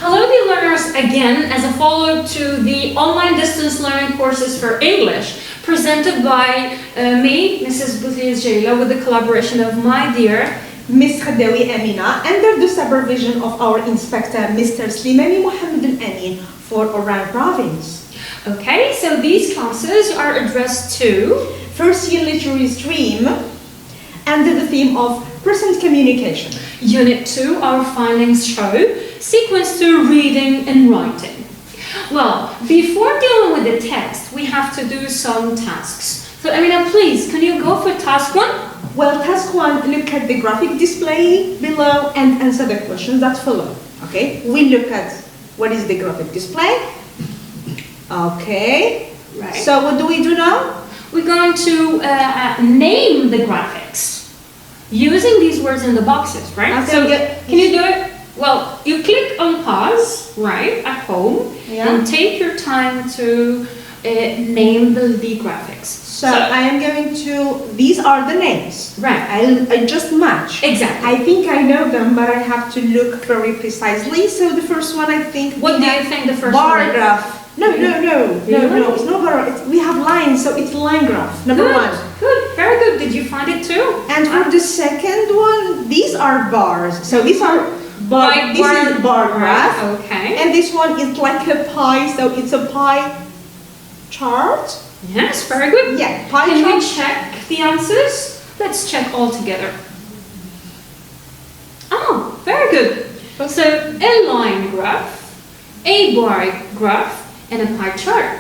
Hello dear learners, again as a follow-up to the online distance learning courses for English presented by me, Mrs. Bouthiez Jaila, with the collaboration of my dear Miss Khadawi Amina, under the supervision of our inspector, Mr. Slimani Mohammed Al-Amin for Oran Province. Okay, so these classes are addressed to First year literary stream under the theme of present communication. Unit 2, our findings show sequence 2, reading and writing. Well, before dealing with the text, we have to do some tasks. So Amina, please, can you go for task 1? Well, task 1, look at the graphic display below and answer the questions that follow. Okay, we look at what is the graphic display. Okay, Right. so what do we do now? We're going to name the graphics using these words in the boxes, right? Okay, So yeah. can you do it? Well, you click on pause, right, at home, Yeah. and take your time to name the graphics. So I am going to, these are the names. Right. I just match. Exactly. I think I know them, but I have to look very precisely. So the first one, I think. What do you think the first one bar is? graph. No, Really? it's no bar. We have lines, so it's line graph. Number Good, 1. good, very good. Did you find it too? And for the second one, these are bars. So these are bar. Like This is bar graph. Okay. And this one is like a pie. So it's a pie chart. Yes, very good. Yeah, pie Can we chart. check the answers? Let's check all together. Oh, very good. So a line graph, a bar graph, and a pie chart.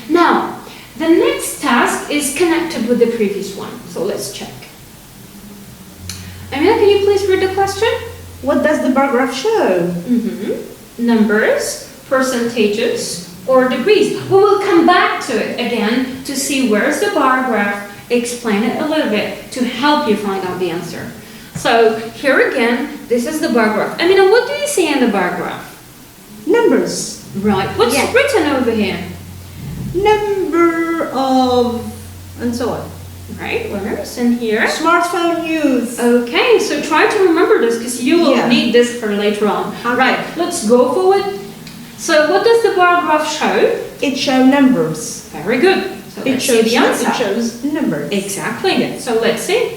Now, the next task is connected with the previous one. So let's check. Amina, can you please read the question? What does the bar graph show? Numbers, percentages, or degrees. We will come back to it again to see where's the bar graph, explain it a little bit to help you find out the answer. So here again, this is the bar graph. Amina, what do you see in the bar graph? Numbers. Right. What's Yeah. written over here? Number of, and so on. Right, learners, and here. Smartphone use. Okay, so try to remember this because you will Yeah. need this for later on. Okay. Right, let's go forward. So what does the bar graph show? It shows numbers. Very good. So It let's see the answer. It shows numbers. Exactly. So let's see.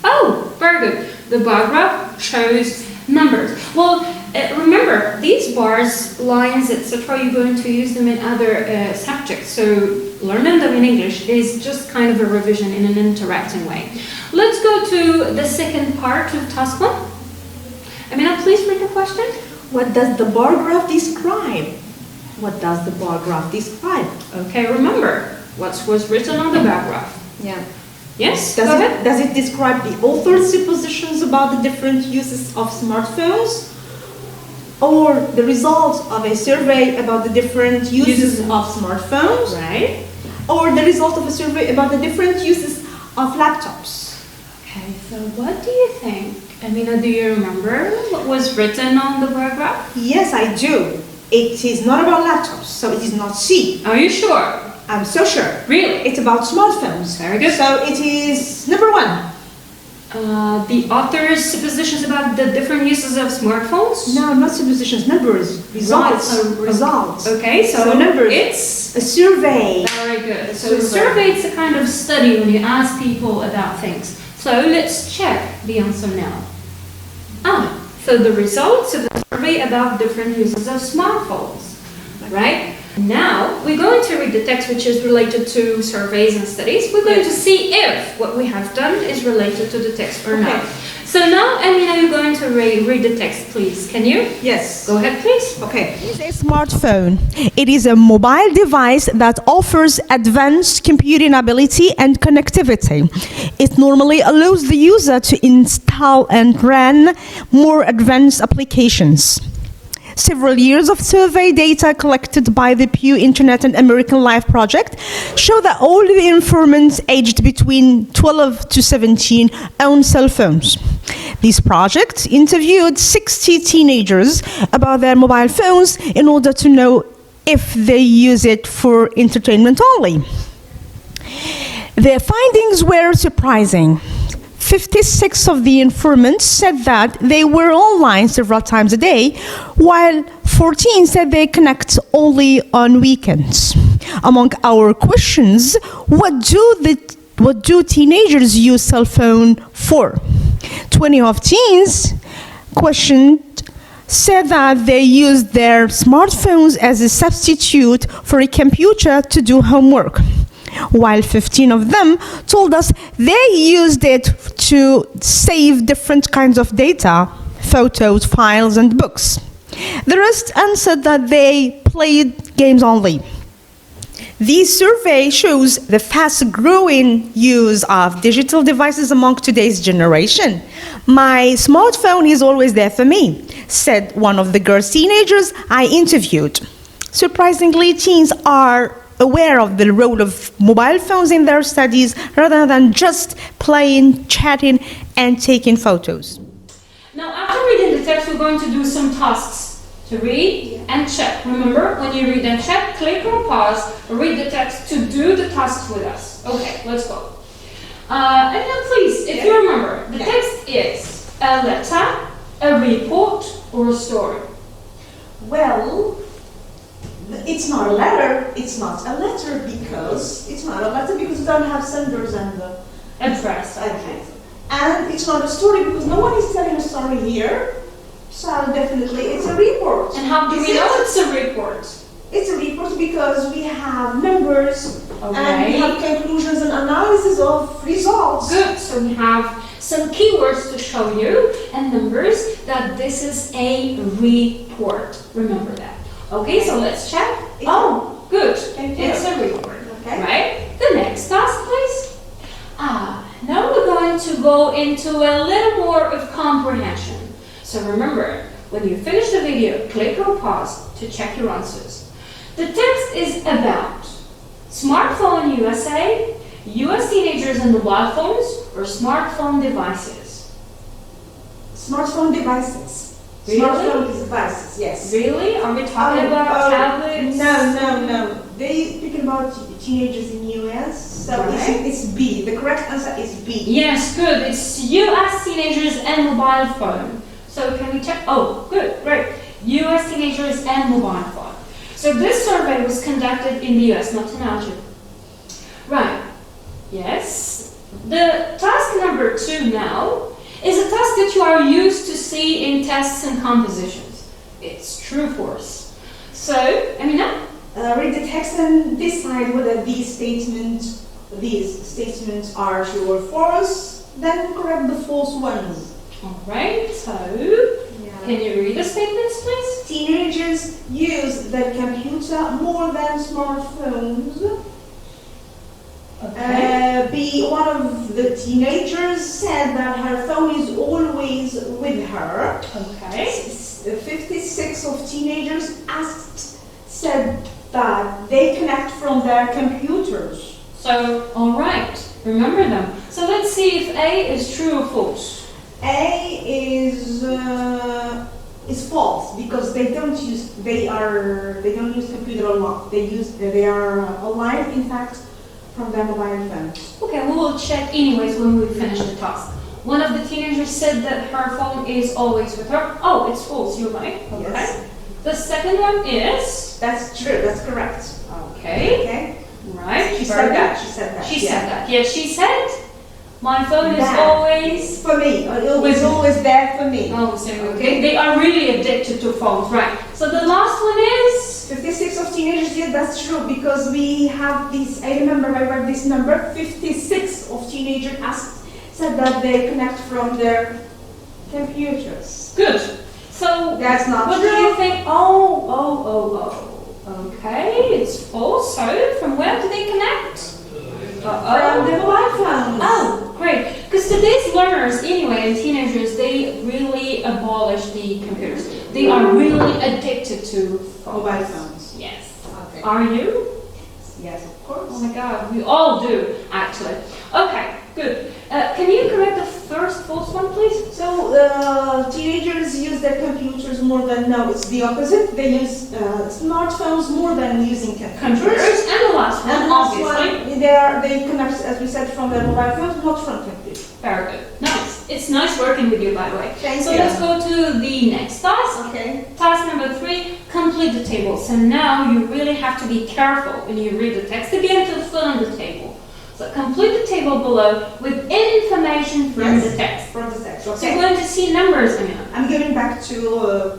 Oh, very good. The bar graph shows numbers. Well, remember, these bars, lines, etc., you're going to use them in other subjects. So learning them in English is just kind of a revision in an interacting way. Let's go to the second part of task 1. Amina, please read the question. What does the bar graph describe? What does the bar graph describe? Okay, remember what was written on the bar graph. Yeah. Yes, go ahead. Does it describe the author's suppositions about the different uses of smartphones? Or the results of a survey about the different uses of smartphones? Right. Or the result of a survey about the different uses of laptops? Okay, so what do you think? Amina, do you remember what was written on the bar graph? Yes, I do. It is not about laptops, so it is not C. Are you sure? I'm so sure. Really? It's about smartphones. Very good. So it is number 1. The author's suppositions about the different uses of smartphones? No, not suppositions, numbers. Results. Right, so- Results. Okay, so numbers. it's A survey. very good. So a Survey. survey is a kind of study when you ask people about things. So let's check the answer now. So the results of the survey about different uses of smartphones, right? Now we're going to read the text which is related to surveys and studies. We're going to see if what we have done is related to the text or not. Okay. So now, Amina, you're going to read the text, please. Can you? Yes. Go ahead, please. Okay. It is a smartphone. It is a mobile device that offers advanced computing ability and connectivity. It normally allows the user to install and run more advanced applications. Several years of survey data collected by the Pew Internet and American Life project show that all the informants aged between 12 to 17 own cell phones. This project interviewed 60 teenagers about their mobile phones in order to know if they use it for entertainment only. Their findings were surprising. 56 of the informants said that they were online several times a day, while 14 said they connect only on weekends. Among our questions, what do teenagers use cell phone for? 20 of teens questioned said that they use their smartphones as a substitute for a computer to do homework, while 15 of them told us they used it to save different kinds of data, photos, files, and books. The rest answered that they played games only. This survey shows the fast-growing use of digital devices among today's generation. My smartphone is always there for me, said one of the girls' teenagers I interviewed. Surprisingly, teens are aware of the role of mobile phones in their studies rather than just playing, chatting, and taking photos. Now, after reading the text, we're going to do some tasks to read and check. Remember, when you read and check, click or pause, read the text to do the tasks with us. Okay, let's go. And then please, if you remember, the text is a letter, a report, or a story. Well, it's not a letter. It's not a letter because we don't have senders and Address. Okay. And it's not a story because no one is telling a story here. So definitely it's a report. And how do we know it's a report? It's a report because we have numbers and we Okay. have conclusions and analysis of results. Good. So we have some keywords to show you and numbers that this is a report. Remember that. Okay, so let's check. Oh, good. Thank you. It's a report. Okay. Right? The next task, please. Now we're going to go into a little more of comprehension. So remember, when you finish the video, click or pause to check your answers. The text is about smartphone USA, US teenagers and mobile phones, or smartphone devices. Smartphone devices. Really? Smartphone devices, yes. Really? Are we talking about tablets? No. They speaking about teenagers in US, so Right. it's B. The correct answer is B. Yes, good. It's US teenagers and mobile phone. So can we check? Oh, good, great. US teenagers and mobile phone. So this survey was conducted in the US, not in Algeria. Right. Yes. The task number 2 now is a task that you are used to see in tests and compositions. It's true or false. So, Amina? Read the text and decide whether these statements are true or false. Then correct the false ones. All right. So, can you read the statements, please? Teenagers use their computer more than smartphones. Okay. One of the teenagers said that her phone is always with her. Okay. 56 of teenagers asked said that they connect from their computers. So, all right. Remember them. So let's see if A is true or false. A is false because they don't use computer a lot. They are online, in fact, from their mobile phones. Okay, we will check anyways when we finish the task. One of the teenagers said that her phone is always with her. Oh, it's false. You're right. Okay. Yes. The second one is. That's true. That's correct. Okay. Okay. Right. She very said that. good. She said that. She said that. Yeah, she said. My phone is That. always. For me. It's always there for me. Oh, so okay. They are really addicted to phones, right? So the last one is. 56 of teenagers, yeah, that's true, because we have this, I remember I read this number, 56 of teenagers said that they connect from their computers. Good. So That's not what true. do you think? Oh. Okay, it's false. So from where do they connect? From the mobile phones. Oh, great. Because today's learners, anyway, and teenagers, they really abolish the computers. They are really addicted to Mobile phones. Yes. Okay. Are you? Yes, of course. Oh my God, we all do, actually. Okay, good. Can you correct the first false one, please? So teenagers use their computers more than, no, it's the opposite. They use smartphones more than using computers. And the last one, And last obviously. one, they connect, as we said, from their mobile phones, not from computers. Very good. Nice. It's nice working with you, by the way. Thank so you. let's go to the next task. Okay. Task number 3, complete the table. So now you really have to be careful when you read the text again to fill in the table. So complete the table below with information from the text. From the text. So Okay. you're going to see numbers, Amina. I'm getting back to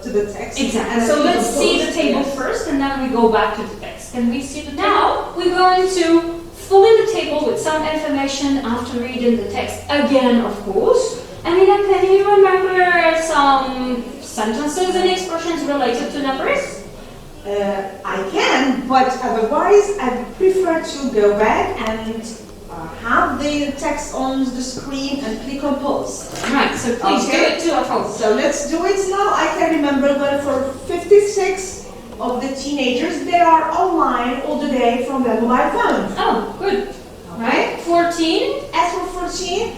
the text. Exactly. And So let's see the table Yes. first, and then we go back to the text. Can we see the table? Now we're going to fill in the table with some information after reading the text again, of course. Amina, can you remember some sentences and expressions related to numbers? I can, but otherwise I prefer to go back and have the text on the screen and click on pause. Right. So please do it too at home. So let's do it now. I can remember that for 56 of the teenagers, they are online all the day from their mobile phone. Oh, good. Right? 14. As for 14,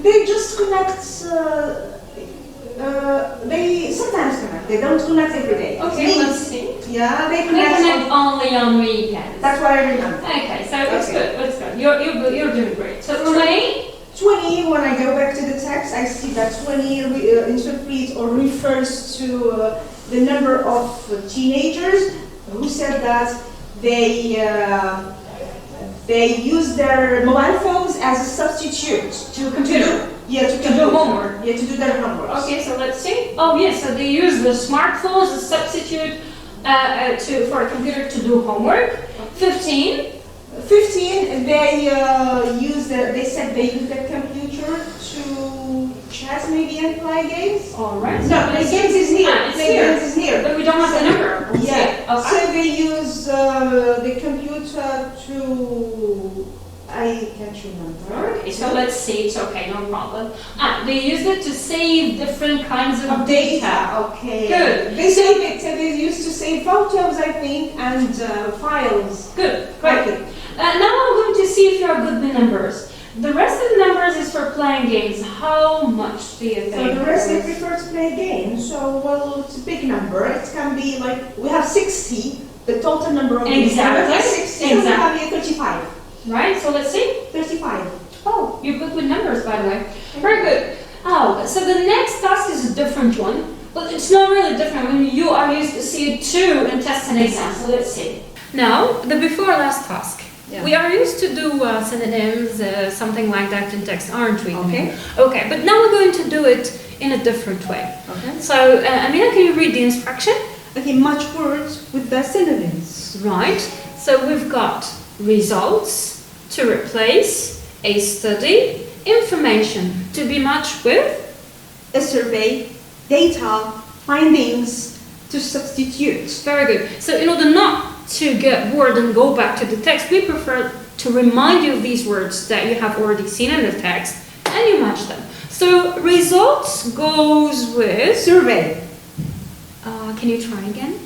they just connect. They sometimes connect. They don't connect every day. Okay, Means- let's see. Yeah, they They connect. connect only on weekends. That's what I remember. Okay, so it's Okay. good. It's good. You're doing great. So 20. 20, when I go back to the text, I see that 20 interprets or refers to the number of teenagers who said that they use their mobile phones as a substitute to Computer. to do homework. Yeah, to do their homework. Okay, so let's see. Oh yes, so they use the smartphone as a substitute for a computer to do homework. 15. 15, they said they use their computer to chat maybe and play games. All right. No, play games is here. Ah, it's Play here. games is here. But we don't have the number. Yeah. Okay. So they use the computer to. I can't remember. Okay, so let's see. It's okay, no problem. They use it to save different kinds of data. Okay. Good. They save it. So they used to save photos, I think, and files. Good. Great. Okay. Now I'm going to see if you're good with numbers. The rest of the numbers is for playing games. How much do you think? So the rest they prefer to play games. So well, it's a big number. It can be like we have 60. The total number of games. Exactly. 60. Exactly. So we have here 35. Right, so let's see. 35. Oh, you're good with numbers, by the way. Very good. Oh, so the next task is a different one. But it's not really different when you are used to see it too in tests and exams. So let's see. Now, the before last task. Yeah. We are used to do synonyms, something like that in text, aren't we? Okay. Okay, but now we're going to do it in a different way. Okay. So, Amina, can you read the instruction? Okay, match words with the synonyms. Right. So we've got results to replace, a study, information to be matched with, A survey, data, findings to substitute. very good. So in order not to get bored and go back to the text, we prefer to remind you of these words that you have already seen in the text and you match them. So results goes with, Survey. can you try again?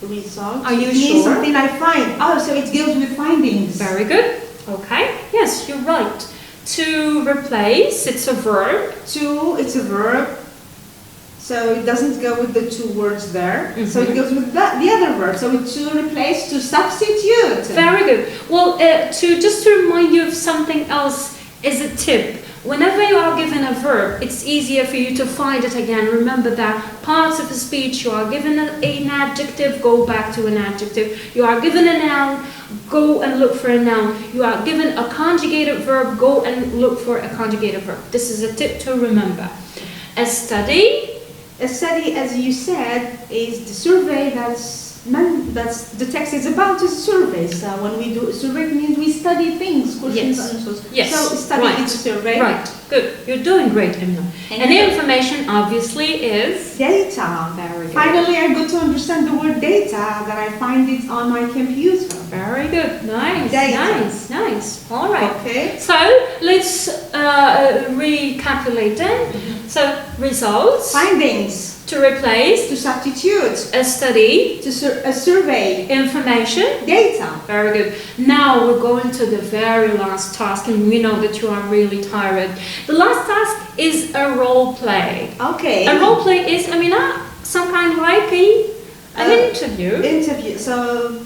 Results. Are you It means sure? something I find. Oh, so it deals with findings. Very good. Okay. Yes, you're right. To replace, it's a verb. To, it's a verb. So it doesn't go with the two words there. So it Mhm. goes with the other verb. So it's to replace, to substitute. Very good. Well, just to remind you of something else is a tip. Whenever you are given a verb, it's easier for you to find it again. Remember that parts of a speech, you are given an adjective, go back to an adjective. You are given a noun, go and look for a noun. You are given a conjugated verb, go and look for a conjugated verb. This is a tip to remember. A study. A study, as you said, is the survey that's the text is about is surveys. When we do a survey, it means we study things, questions, Yes. answers. Yes, So study right. is a survey. Right, good. You're doing great, Emma. And the information obviously is Data. very good. Finally, I got to understand the word data, that I find it on my computer. Very good. Nice. Data. Nice. All right. Okay. So let's recapitulate then. So results. Findings. To replace. To substitute. A study. A survey. Information. Data. Very good. Now we're going to the very last task, and we know that you are really tired. The last task is a role play. Okay. A role play is, Amina, some kind of like an interview. Interview. So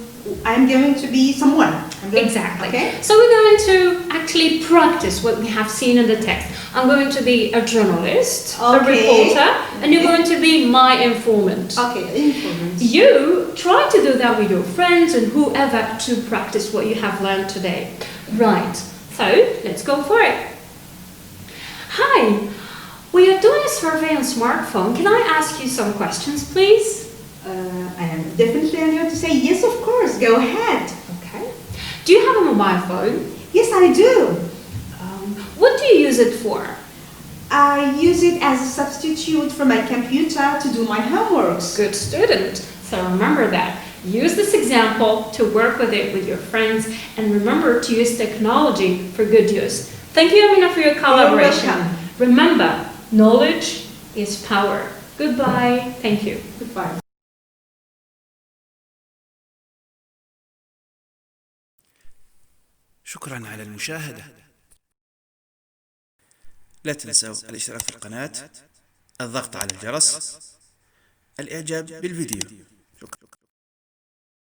I'm going to be someone. Exactly. Okay. So we're going to actually practice what we have seen in the text. I'm going to be a journalist, a reporter, and you're going to be my informant. Okay, informant. You try to do that with your friends and whoever to practice what you have learned today. Right. So let's go for it. Hi. We are doing a survey on smartphone. Can I ask you some questions, please? I'm definitely going to say yes, of course. Go ahead. Okay. Do you have a mobile phone? Yes, I do. What do you use it for? I use it as a substitute for my computer to do my homeworks. Good student. So remember that. Use this example to work with it with your friends, and remember to use technology for good use. Thank you, Amina, for your collaboration. Remember, knowledge is power. Goodbye. Thank you. Goodbye. شكرا على المشاهدة. لا تنسوا الاشتراك في القناة، الضغط على الجرس، الإعجاب بالفيديو.